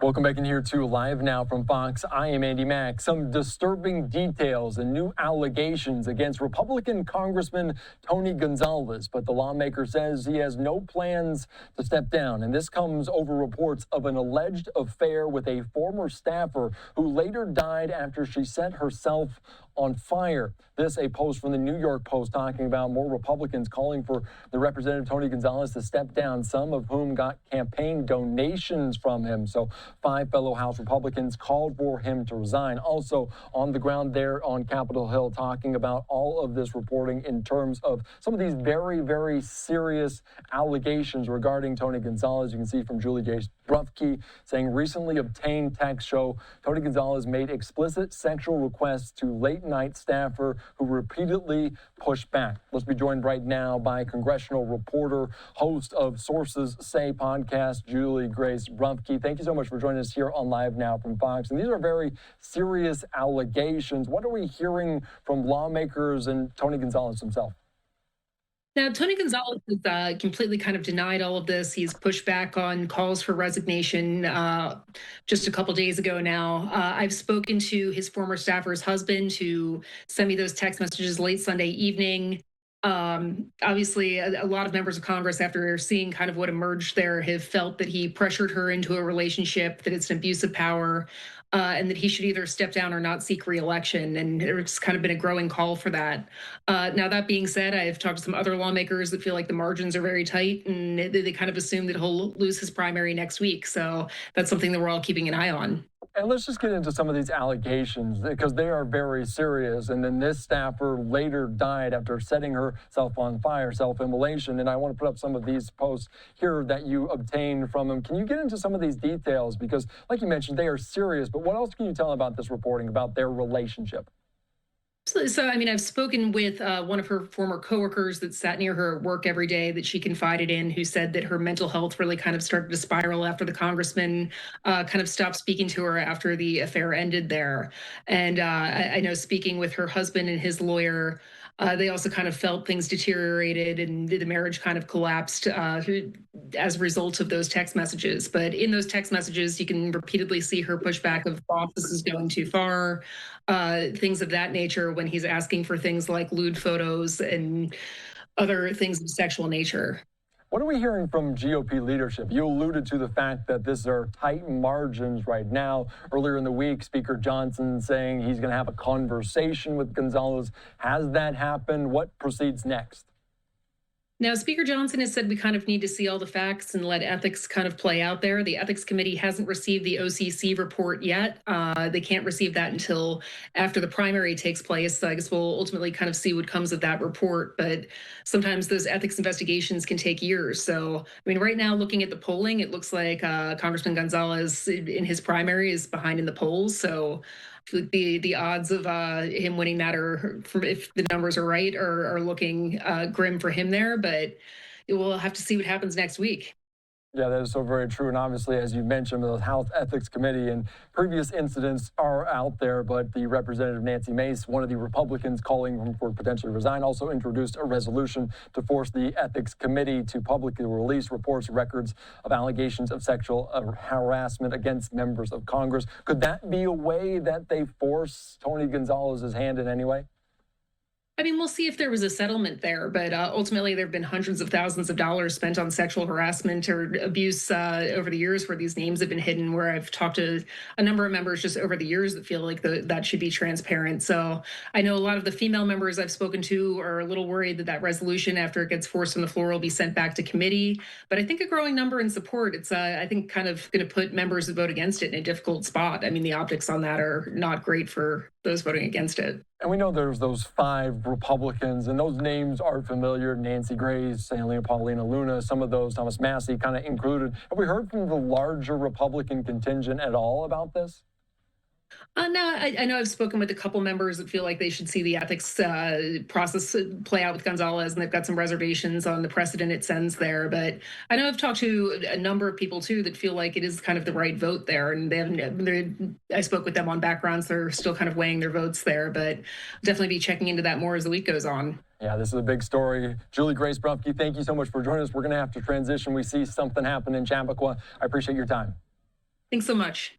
Welcome back in here to Live Now from Fox. I am Andy Mack. Some disturbing details and new allegations against Republican Congressman Tony Gonzalez, but the lawmaker says he has no plans to step down. And this comes over reports of an alleged affair with a former staffer who later died after she set herself on fire. This, a post from the New York Post talking about more Republicans calling for the Representative Tony Gonzalez to step down, some of whom got campaign donations from him. So 5 fellow House Republicans called for him to resign. Also on the ground there on Capitol Hill talking about all of this reporting in terms of some of these very, very serious allegations regarding Tony Gonzalez. You can see from Juliegrace Brufke saying recently obtained texts show Tony Gonzalez made explicit sexual requests to late-night staffer who repeatedly pushed back. Let's be joined right now by Congressional reporter, host of Sources Say podcast, Juliegrace Brufke. Thank you so much for joining us here on Live Now from Fox. And these are very serious allegations. What are we hearing from lawmakers and Tony Gonzalez himself? Now, Tony Gonzalez has completely kind of denied all of this. He's pushed back on calls for resignation just a couple days ago now. I've spoken to his former staffer's husband who sent me those text messages late Sunday evening. Obviously, a lot of members of Congress, after seeing kind of what emerged there, have felt that he pressured her into a relationship, that it's an abuse of power, and that he should either step down or not seek re-election. And there's kind of been a growing call for that. Now, that being said, I've talked to some other lawmakers that feel like the margins are very tight, and they kind of assume that he'll lose his primary next week. So that's something that we're all keeping an eye on. And let's just get into some of these allegations because they are very serious. And then this staffer later died after setting herself on fire, self-immolation. And I want to put up some of these posts here that you obtained from him. Can you get into some of these details? Because like you mentioned, they are serious. But what else can you tell about this reporting about their relationship? So, I mean, I've spoken with one of her former coworkers that sat near her at work every day that she confided in, who said that her mental health really kind of started to spiral after the congressman kind of stopped speaking to her after the affair ended there. And I know speaking with her husband and his lawyer, they also kind of felt things deteriorated and the marriage kind of collapsed as a result of those text messages. But in those text messages, you can repeatedly see her pushback of thoughts this is going too far, things of that nature when he's asking for things like lewd photos and other things of sexual nature. What are we hearing from GOP leadership? You alluded to the fact that these are tight margins right now. Earlier in the week, Speaker Johnson saying he's going to have a conversation with Gonzalez. Has that happened? What proceeds next? Now, Speaker Johnson has said we kind of need to see all the facts and let ethics kind of play out there. The Ethics Committee hasn't received the OCC report yet. They can't receive that until after the primary takes place. So I guess we'll ultimately kind of see what comes of that report. But sometimes those ethics investigations can take years. So, I mean, right now, looking at the polling, it looks like Congressman Gonzalez in his primary is behind in the polls. So the odds of him winning that, or if the numbers are right, are looking grim for him there. But we'll have to see what happens next week. Yeah, that is so very true. And obviously, as you mentioned, the House Ethics Committee and previous incidents are out there. But the Representative Nancy Mace, one of the Republicans calling him for potentially resign, also introduced a resolution to force the Ethics Committee to publicly release reports, records of allegations of sexual harassment against members of Congress. Could that be a way that they force Tony Gonzalez's hand in any way? I mean, we'll see if there was a settlement there, but ultimately there have been hundreds of thousands of dollars spent on sexual harassment or abuse over the years where these names have been hidden, where I've talked to a number of members just over the years that feel like that should be transparent. So I know a lot of the female members I've spoken to are a little worried that resolution, after it gets forced from the floor, will be sent back to committee. But I think a growing number in support, it's, I think, kind of going to put members that vote against it in a difficult spot. I mean, the optics on that are not great for those voting against it. And we know there's those 5 Republicans, and those names are familiar. Nancy Grace, Paulina Luna, some of those, Thomas Massey kind of included. Have we heard from the larger Republican contingent at all about this? No, I know I've spoken with a couple members that feel like they should see the ethics process play out with Gonzalez, and they've got some reservations on the precedent it sends there. But I know I've talked to a number of people, too, that feel like it is kind of the right vote there. And I spoke with them on backgrounds. They're still kind of weighing their votes there, but definitely be checking into that more as the week goes on. Yeah, this is a big story. Juliegrace Brufke, thank you so much for joining us. We're going to have to transition. We see something happen in Chappaqua. I appreciate your time. Thanks so much.